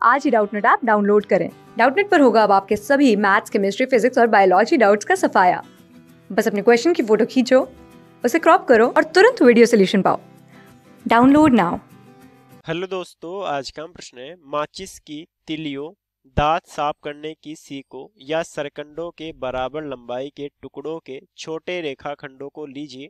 आज ही Doubtnut app download करें। Doubtnut पर होगा अब आपके सभी मैथ्स, केमिस्ट्री, फिजिक्स और बायोलॉजी डाउट्स का सफाया। बस अपने क्वेश्चन की फोटो खींचो, उसे क्रॉप करो और तुरंत वीडियो सोल्यूशन पाओ। Download now. हेलो दोस्तों, आज का हम प्रश्न है माचिस की तिलियों, दांत साफ करने की सीकों या सरकंडों के बराबर लंबाई के टुकड़ों के छोटे रेखाखंडों को लीजिए,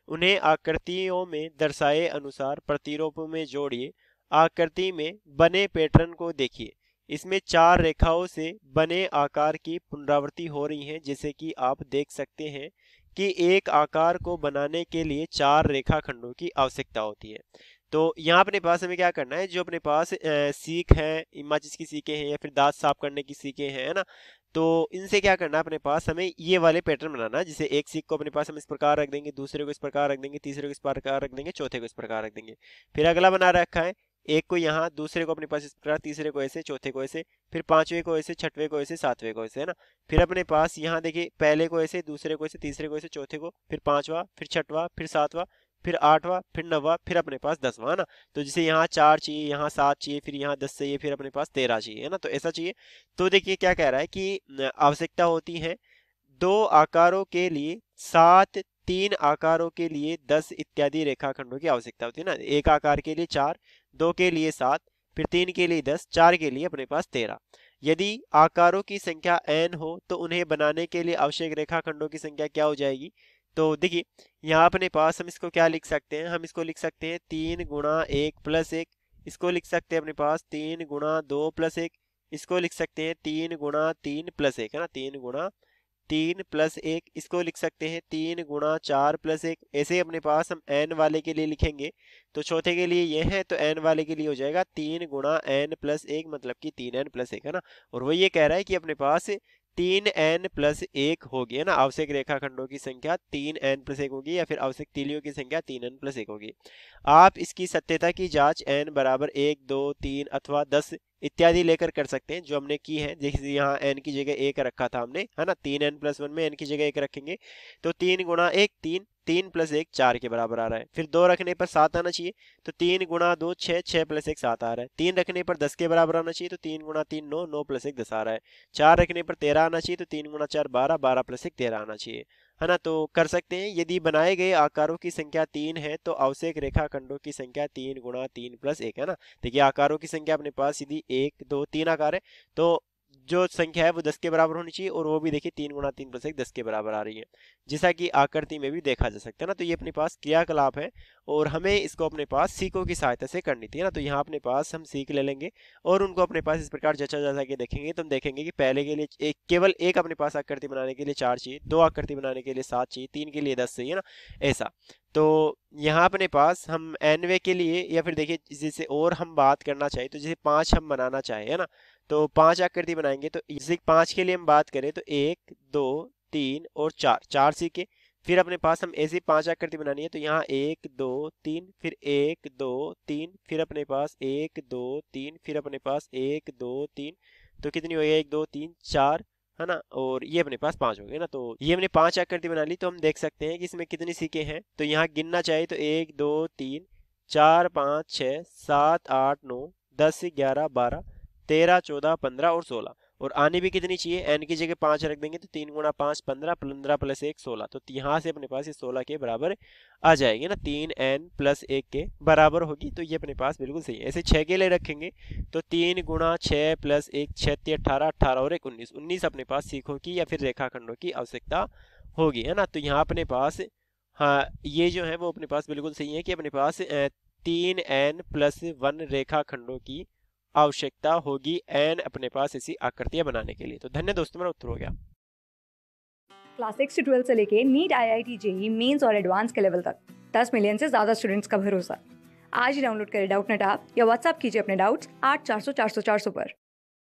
उन्हें आकृतियों में दर्शाए अनुसार प्रतिरूपों में जोड़िए, आकृति में बने पैटर्न को देखिए। इसमें चार रेखाओं से बने आकार की पुनरावृत्ति हो रही है। जैसे कि आप देख सकते हैं कि एक आकार को बनाने के लिए चार रेखाखंडों की आवश्यकता होती है। तो यहाँ अपने पास हमें क्या करना है, जो अपने पास सीख है, माचिस की सीखें हैं या फिर दांत साफ करने की सीखें हैं, है ना। तो इनसे क्या करना है, अपने पास हमें ये वाले पैटर्न बनाना है। जैसे एक सीख को अपने पास हम इस प्रकार रख देंगे, दूसरे को इस प्रकार रख देंगे, तीसरे को इस प्रकार रख देंगे, चौथे को इस प्रकार रख देंगे। फिर अगला बना रखा है, एक को यहाँ, दूसरे को अपने पास इस प्रकार, तीसरे को ऐसे, चौथे को ऐसे, फिर पांचवें को ऐसे, छठवें को ऐसे, सातवें को ऐसे, है ना। फिर अपने पास यहाँ देखिए, पहले को ऐसे, दूसरे को ऐसे, तीसरे को ऐसे, चौथे को, फिर पांचवा, फिर छठवा, फिर सातवां, फिर आठवां, फिर नौवां, फिर अपने पास 10वां, है ना। तो जैसे यहाँ 4 चाहिए, यहाँ 7 चाहिए, फिर यहाँ 10 चाहिए, फिर अपने पास 13 चाहिए, है ना। तो ऐसा चाहिए। तो देखिए क्या कह रहा है कि आवश्यकता होती है 2 आकारों के लिए 7, 3 आकारों के लिए 10 इत्यादि रेखाखंडों की आवश्यकता होती है ना। एक आकार के लिए 4, 2 के लिए 7, फिर 3 के लिए 10, 4 के लिए अपने पास 13। यदि आकारों की संख्या n हो तो उन्हें बनाने के लिए आवश्यक रेखाखंडों की संख्या क्या हो जाएगी। तो देखिए यहाँ अपने पास हम इसको क्या लिख सकते हैं, हम इसको लिख सकते हैं 3 गुणा 1 प्लस 1। इसको लिख सकते हैं अपने पास 3 गुणा 2 प्लस 1। इसको लिख सकते हैं 3 गुणा 3 प्लस 1, है ना, 3 गुणा 3 प्लस 1। इसको लिख सकते हैं 3 गुणा 4 प्लस 1। ऐसे ही अपने पास हम n वाले के लिए लिखेंगे, तो चौथे के लिए ये है, तो n वाले के लिए हो जाएगा 3 गुणा n प्लस 1, मतलब कि 3n प्लस 1, है ना। और वो ये कह रहा है कि अपने पास 3n प्लस 1 होगी, है ना। आवश्यक रेखाखंडों की संख्या 3n प्लस 1 होगी, या फिर आवश्यक तीलियों की संख्या 3n प्लस 1 होगी। आप इसकी सत्यता की जांच n बराबर 1, 2, 3 अथवा 10 इत्यादि लेकर कर सकते हैं, जो हमने की है। जैसे यहाँ n की जगह 1 रखा था हमने, है ना, 3n प्लस 1 में n की जगह 1 रखेंगे, तो 3 गुणा 1 3, 3 प्लस 1 4 के बराबर आ रहा है। फिर 2 रखने पर 7 आना चाहिए, तो 3 गुणा 2 6, 6 प्लस 1 7 आ रहा है। 3 रखने पर 10 के बराबर आना चाहिए, तो 3 गुणा 3 9, 9 प्लस 1 10 आ रहा है। 4 रखने पर 13 आना चाहिए, तो 3 गुणा 4 12, 12 प्लस 1 13 आना चाहिए, है ना। तो कर सकते हैं, यदि बनाए गए आकारों की संख्या 3 है तो आवश्यक रेखाखंडों की संख्या 3 गुणा 3 प्लस 1, है ना। देखिए आकारों की संख्या अपने पास यदि 1 2 3 आकार है, तो जो संख्या है वो 10 के बराबर होनी चाहिए, और वो भी देखिए 3 गुणा 3 प्लस 1 10 के बराबर आ रही है, जैसा कि आकृति में भी देखा जा सकता है ना। तो ये अपने पास क्रियाकलाप है, और हमें इसको अपने पास सीखों की सहायता से करनी थी ना। तो यहाँ अपने पास हम सीख ले लेंगे और उनको अपने पास इस प्रकार जचा जचा के देखेंगे, तो हम देखेंगे कि पहले के लिए केवल एक अपने पास आकृति बनाने के लिए 4 चाहिए, 2 आकृति बनाने के लिए 7 चाहिए, 3 के लिए 10 चाहिए ना, ऐसा। तो यहाँ अपने पास हम nवे के लिए, या फिर देखिए जैसे और हम बात करना चाहे, तो जैसे 5 हम बनाना चाहे, है ना, तो 5 आकृति बनाएंगे। तो जैसे 5 के लिए हम बात करें तो 1 2 3 और 4, 4 सीखे। फिर अपने पास हम ऐसी 5 आकृति बनानी है, तो यहाँ 1 2 3, फिर 1 2 3, फिर अपने पास 1 2 3, फिर अपने पास 1 2 3, तो कितनी हो गई, 1 2 3 4, है ना। और ये अपने पास 5 हो गए ना। तो ये हमने 5 आकृति बना ली। तो हम देख सकते हैं कि इसमें कितनी सीखें हैं, तो यहाँ गिनना चाहिए तो 1 2 3 4 5 6 7 8 9 10 11 12 13 14 15 और 16, और आनी भी कितनी चाहिए, n की जगह 5 रख देंगे, तो 3 गुणा 5 15, 15 प्लस 1 16, तो यहाँ से अपने पास ये 16 के बराबर आ जाएगी ना, 3n प्लस 1 के बराबर होगी। तो ये अपने पास बिल्कुल सही है। ऐसे 6 के लिए रखेंगे, तो 3 गुणा 6 प्लस 1 6 18, 18 और 1 19, 19 अपने पास सीखों की या फिर रेखाखंडों की आवश्यकता होगी, है ना। तो यहाँ अपने पास, हाँ, ये जो है वो अपने पास बिल्कुल सही है कि अपने पास 3n प्लस 1 रेखाखंडों की आवश्यकता होगी एन अपने पास ऐसी आकृतियां बनाने के लिए। तो धन्य दोस्तों, मेरा उत्तर हो गया। क्लास 6 से 12 से लेके नीट, IIT, जेईई मेंस और एडवांस के लेवल तक 10 मिलियन से ज्यादा स्टूडेंट्स का भरोसा। आज ही डाउनलोड करें डाउटनेट ऐप या व्हाट्सएप कीजिए अपने डाउट्स 8400 400 400 पर।